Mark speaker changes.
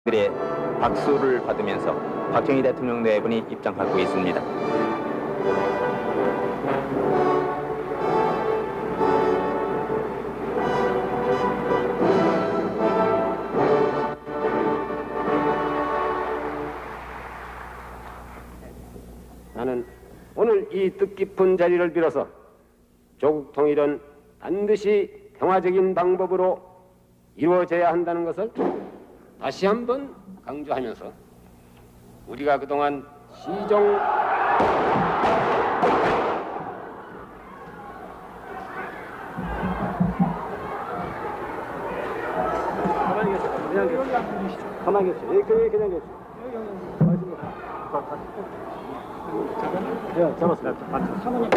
Speaker 1: 들의 박수를 받으면서 박정희 대통령 네 분이 입장하고 있습니다.
Speaker 2: 나는 오늘 이 뜻깊은 자리를 빌어서 조국 통일은 반드시 평화적인 방법으로 이루어져야 한다는 것을 다시 한번 강조하면서 우리가 그동안 시정 가만히 계세요. 그냥 계세요. 가만히 계세요. 그냥 계세요. 예, 잡았습니다. 사모님.